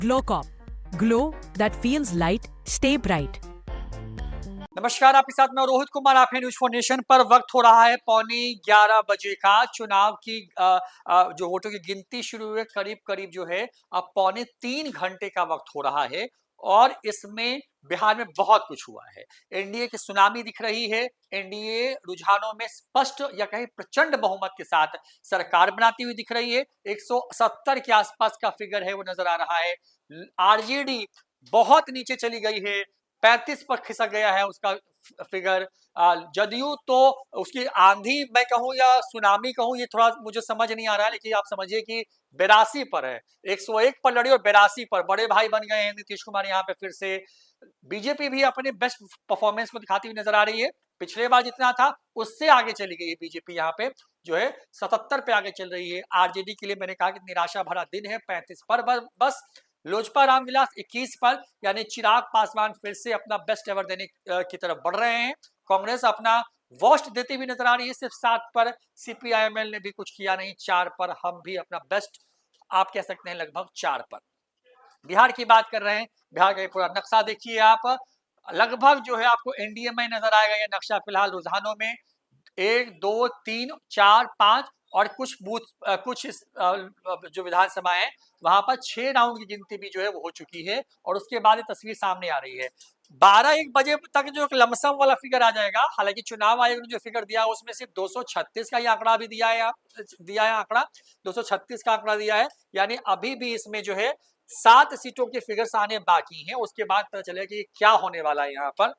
ग्लोकॉप, glow that feels light, stay bright. नमस्कार, आपके साथ मैं रोहित कुमार। आप हैं न्यूज फॉर नेशन पर। वक्त हो रहा है 11:15 का। चुनाव की जो वोटों की गिनती शुरू हुई, करीब करीब जो है अब 2.25 घंटे का वक्त हो रहा है और इसमें बिहार में बहुत कुछ हुआ है। एनडीए की सुनामी दिख रही है। एनडीए रुझानों में स्पष्ट या कहीं प्रचंड बहुमत के साथ सरकार बनाती हुई दिख रही है। 170 के आसपास का फिगर है वो नजर आ रहा है। आरजेडी बहुत नीचे चली गई है, 35 पर खिसक गया है उसका फिगर। जदयू तो उसकी आंधी मैं कहूं या सुनामी कहूं, ये थोड़ा मुझे समझ नहीं आ रहा है, लेकिन आप समझिए कि 82 पर है। 101 पर लड़ी और 82 पर बड़े भाई बन गए हैं नीतीश कुमार यहाँ पे फिर से। बीजेपी भी अपने बेस्ट परफॉर्मेंस को दिखाती हुई नजर आ रही है। पिछले बार जितना था उससे आगे चली गई है बीजेपी, यहाँ पे जो है 77 पे आगे चल रही है। आरजेडी के लिए मैंने कहा कि निराशा भरा दिन है, 35 पर बस। लोजपा रामविलास 21 पर, यानी चिराग पासवान फिर से अपना बेस्ट एवर देने की तरफ बढ़ रहे हैं। कांग्रेस अपना वर्स्ट देती हुई नजर आ रही है, सिर्फ 7 पर। सीपीआईएमएल ने भी कुछ किया नहीं, 4 पर। हम भी अपना बेस्ट आप कह सकते हैं लगभग 4 पर। बिहार की बात कर रहे हैं, बिहार का पूरा नक्शा देखिए आप। लगभग जो है आपको एनडीए में नजर आएगा ये नक्शा फिलहाल रुझानों में। 1 2 3 4 5 और कुछ बूथ कुछ जो विधानसभा है वहां पर 6 राउंड की गिनती भी जो है वो हो चुकी है और उसके बाद ये तस्वीर सामने आ रही है। 12-1 बजे तक जो लमसम वाला फिगर आ जाएगा। हालांकि चुनाव आयोग ने जो फिगर दिया उसमें सिर्फ 236 का ही आंकड़ा भी दिया है, आंकड़ा 236 का आंकड़ा दिया है। यानी अभी भी इसमें जो है 7 सीटों के फिगर्स आने बाकी हैं। उसके बाद पता चलेगा कि क्या होने वाला है यहाँ पर।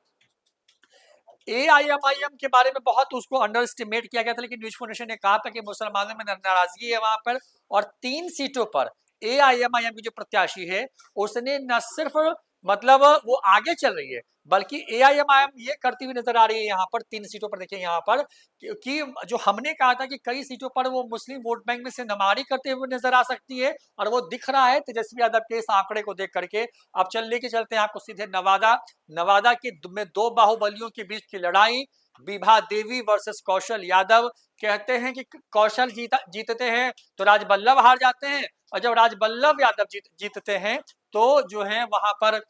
एआईएमआईएम के बारे में बहुत उसको अंडर एस्टिमेट किया गया था, लेकिन न्यूज फाउंडेशन ने कहा था कि मुसलमानों में नाराजगी है वहां पर। और 3 सीटों पर एआईएमआईएम की जो प्रत्याशी है उसने न सिर्फ मतलब वो आगे चल रही है, बल्कि एआईएमआईएम ये करती हुई नजर आ रही है यहाँ पर। 3 सीटों पर देखिए यहाँ पर कि जो हमने कहा था कि कई सीटों पर वो मुस्लिम वोट बैंक में से नमारी करते हुए नजर आ सकती है, और वो दिख रहा है तेजस्वी यादव के इस आंकड़े को देख करके। अब लेके चलते हैं आपको सीधे नवादा। नवादा के में 2 बाहुबलियों के बीच की लड़ाई, विभा देवी वर्सेस कौशल यादव। कहते हैं कि कौशल जीतते हैं तो राजबल्लभ हार जाते हैं, और जब राजबल्लभ यादव जीतते हैं तो जो है वहां पर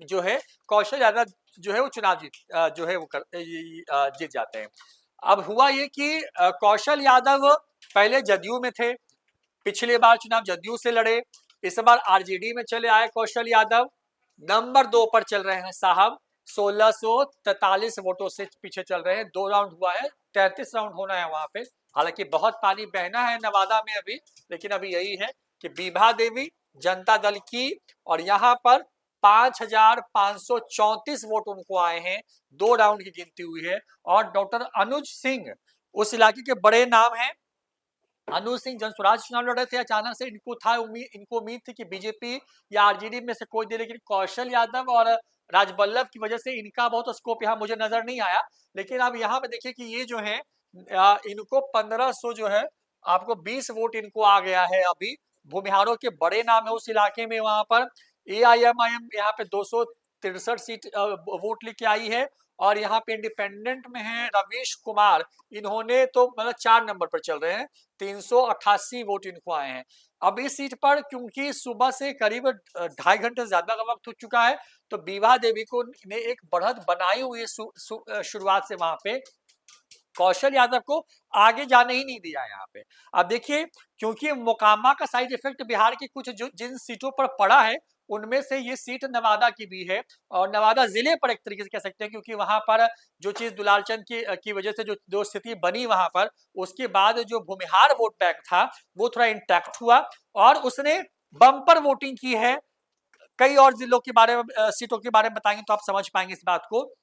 जो है कौशल यादव जो है वो चुनाव जो है वो जीत जाते हैं। अब हुआ ये कि कौशल यादव पहले जदयू में थे, पिछले बार चुनाव जदयू से लड़े, इस बार आरजेडी में चले आए कौशल यादव। नंबर 2 पर चल रहे हैं साहब, 1643 वोटों से पीछे चल रहे हैं। 2 राउंड हुआ है, 33 राउंड होना है वहां पे। हालांकि बहुत पानी बहना है नवादा में अभी, लेकिन अभी यही है कि विभा देवी जनता दल की, और यहाँ पर 5534 वोट उनको आए हैं। 2 राउंड की गिनती हुई है। और डॉक्टर अनुज सिंह उस इलाके के बड़े नाम हैं। अनुज सिंह जनस्वराज चुनाव लड़ रहे थे, अचानक से इनको उम्मीद थी कि बीजेपी या आरजेडी में से कोई दे, लेकिन कौशल यादव और राजबल्लभ की वजह से इनका बहुत स्कोप यहाँ मुझे नजर नहीं आया। लेकिन अब यहाँ पे देखिए कि ये जो है इनको 1500 जो है आपको 20 वोट इनको आ गया है अभी। भूमिहारों के बड़े नाम है उस इलाके में। वहां पर एआईएमआईएम यहाँ पे 263 सीट वोट लेके आई है, और यहाँ पे इंडिपेंडेंट में है रवीश कुमार। इन्होंने तो मतलब 4 नंबर पर चल रहे हैं, 388 वोट इनको आए हैं। अब इस सीट पर क्योंकि सुबह से करीब 2.5 घंटे से ज्यादा का वक्त हो चुका है, तो विभा देवी को ने एक बढ़त बनाई हुई है शुरुआत से वहां पे। कौशल यादव को आगे जाने ही नहीं दिया यहाँ पे। अब देखिए, क्योंकि मोकामा का साइड इफेक्ट बिहार की कुछ जो जिन सीटों पर पड़ा है उनमें से ये सीट नवादा की भी है, और नवादा जिले पर एक तरीके से कह सकते हैं, क्योंकि वहां पर जो चीज दुलालचंद की वजह से जो स्थिति बनी वहां पर, उसके बाद जो भूमिहार वोट बैंक था वो थोड़ा इंटैक्ट हुआ और उसने बम्पर वोटिंग की है। कई और जिलों के बारे में सीटों के बारे में बताएंगे तो आप समझ पाएंगे इस बात को।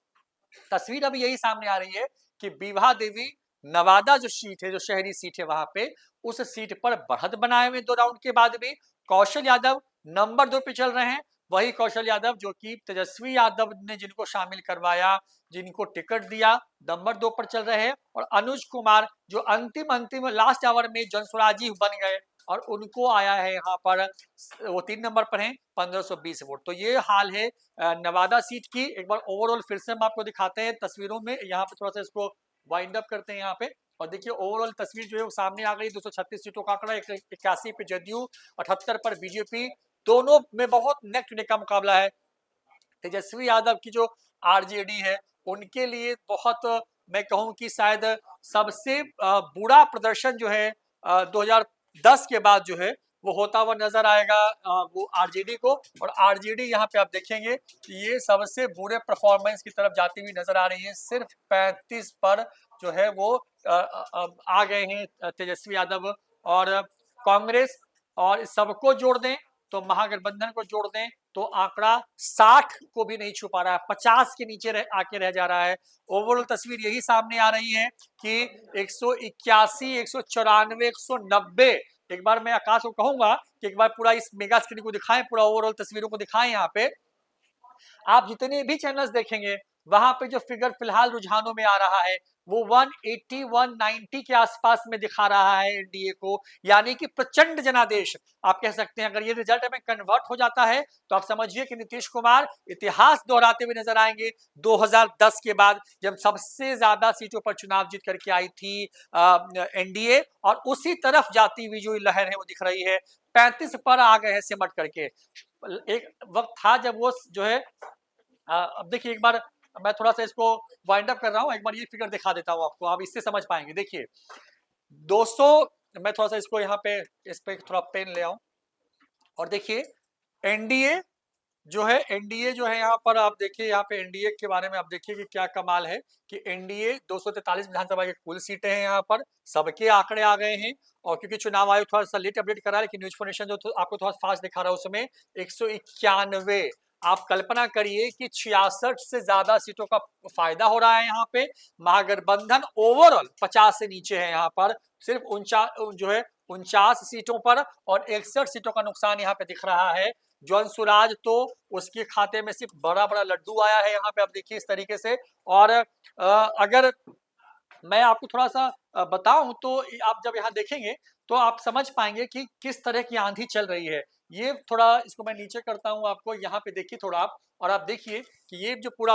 तस्वीर अभी यही सामने आ रही है कि विभा देवी नवादा जो सीट है, जो शहरी सीट है, वहां पे उस सीट पर बढ़त बनाए हुए 2 राउंड के बाद भी। कौशल यादव नंबर 2 पे चल रहे हैं, वही कौशल यादव जो कि तेजस्वी यादव ने जिनको शामिल करवाया, जिनको टिकट दिया, नंबर 2 पर चल रहे हैं। और अनुज कुमार जो अंतिम लास्ट आवर में जनस्वराजी बन गए, और उनको आया है यहाँ पर, वो 3 नंबर पर हैं, 1520 वोट। तो ये हाल है नवादा सीट की। एक बार ओवरऑल फिर से हम आपको दिखाते हैं तस्वीरों में। यहाँ पे थोड़ा सा इसको वाइंड अप करते हैं यहाँ पे, और देखिए ओवरऑल तस्वीर जो है वो सामने आ गई। 236 सीटों का आंकड़ा, 81 पे जदयू, 78 पर बीजेपी, दोनों में बहुत नेक टू नेक का मुकाबला है। तेजस्वी यादव की जो आरजेडी है उनके लिए बहुत मैं कहूं कि शायद सबसे बुरा प्रदर्शन जो है 2010 के बाद जो है वो होता हुआ नजर आएगा वो आरजेडी को। और आरजेडी यहाँ पे आप देखेंगे कि ये सबसे बुरे परफॉर्मेंस की तरफ जाती हुई नजर आ रही है। सिर्फ 35 पर जो है वो आ गए हैं तेजस्वी यादव। और कांग्रेस और इस सबको जोड़ दें तो महागठबंधन को जोड़ दें तो आंकड़ा 60 को भी नहीं छू पा रहा है, 50 के नीचे आके रह जा रहा है। ओवरऑल तस्वीर यही सामने आ रही है कि 181, 194, 190। एक बार मैं आकाश को कहूंगा कि एक बार पूरा इस मेगा स्क्रीन को दिखाएं, पूरा ओवरऑल तस्वीरों को दिखाएं। यहाँ पे आप जितने भी चैनल्स देखेंगे वहां पे जो फिगर फिलहाल रुझानों में आ रहा है वो 180, 190 के आसपास में दिखा रहा है एनडीए को, यानी कि प्रचंड जनादेश आप कह सकते हैं। अगर ये रिजल्ट में कन्वर्ट हो जाता है तो आप समझिए कि नीतीश कुमार इतिहास दोहराते हुए नजर आएंगे 2010 के बाद, जब सबसे ज्यादा सीटों पर चुनाव जीत करके आई थी एनडीए। और उसी तरफ जाती हुई जो लहर है वो दिख रही है, 35 पर आ गए हैं सिमट करके। एक वक्त था जब वो जो है अब देखिए एक बार मैं थोड़ा सा इसको वाइंड अप कर रहा हूं, एक बार ये फिगर दिखा देता हूं आपको, आप इससे समझ पाएंगे। देखिए 200, मैं थोड़ा सा इसको यहाँ पे इस पे थोड़ा पेन ले आऊं और देखिए एनडीए एनडीए जो है यहाँ पर आप देखिए, यहाँ पे एनडीए के बारे में आप देखिए कि क्या कमाल है कि एनडीए 243 विधानसभा की कुल सीटें हैं, यहाँ पर सबके आंकड़े आ गए हैं। और क्योंकि चुनाव आयोग थोड़ा सा लेट अपडेट कर रहा है लेकिन न्यूज फाउंडेशन जो आपको थोड़ा फास्ट दिखा रहा है उसमें 191। आप कल्पना करिए कि 66 से ज्यादा सीटों का फायदा हो रहा है यहाँ पे। महागठबंधन ओवरऑल 50 से नीचे है यहाँ पर, सिर्फ 49 सीटों पर और 61 सीटों का नुकसान यहाँ पे दिख रहा है। जॉन तो उसके खाते में सिर्फ बड़ा बड़ा लड्डू आया है यहाँ पे, आप देखिए इस तरीके से। और अगर मैं आपको थोड़ा सा बताऊं तो आप जब यहाँ देखेंगे तो आप समझ पाएंगे कि किस तरह की आंधी चल रही है। ये थोड़ा इसको मैं नीचे करता हूं आपको, यहाँ पे देखिए थोड़ा आप, और आप देखिए कि ये जो पूरा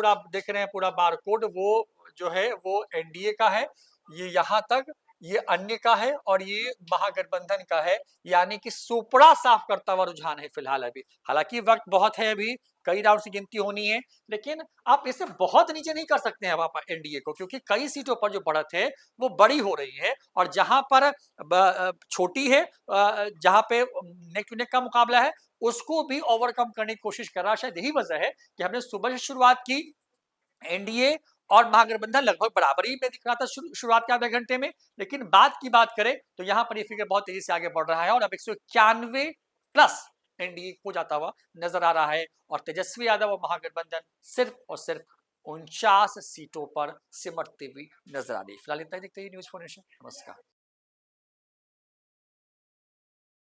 आप देख रहे हैं पूरा बार कोड वो जो है वो एनडीए का है, ये यहाँ तक ये अन्य का है और ये महागठबंधन का है। यानी कि सुपड़ा साफ करता हुआ रुझान है फिलहाल अभी। हालांकि वक्त बहुत है, अभी कई राउंड की गिनती होनी है, लेकिन आप इसे बहुत नीचे नहीं कर सकते हैं आप एनडीए को, क्योंकि कई सीटों पर जो बढ़त है वो बड़ी हो रही है। और जहां पर छोटी है, जहां पे नेक टू नेक का मुकाबला है, उसको भी ओवरकम करने की कोशिश कर रहा है। शायद यही वजह है कि हमने सुबह से शुरुआत की, एनडीए और महागठबंधन लगभग बराबरी में दिख रहा था शुरुआत के आधे घंटे में, लेकिन बाद की बात करें तो यहाँ पर ये फिगर बहुत तेजी से आगे बढ़ रहा है और अब 191 प्लस एनडीए हो जाता हुआ नजर आ रहा है। और तेजस्वी यादव और महागठबंधन सिर्फ और सिर्फ 49 सीटों पर सिमटती हुई नजर आ रही है। फिलहाल इतना ही देखते हैं न्यूज फाउंडेशन। नमस्कार।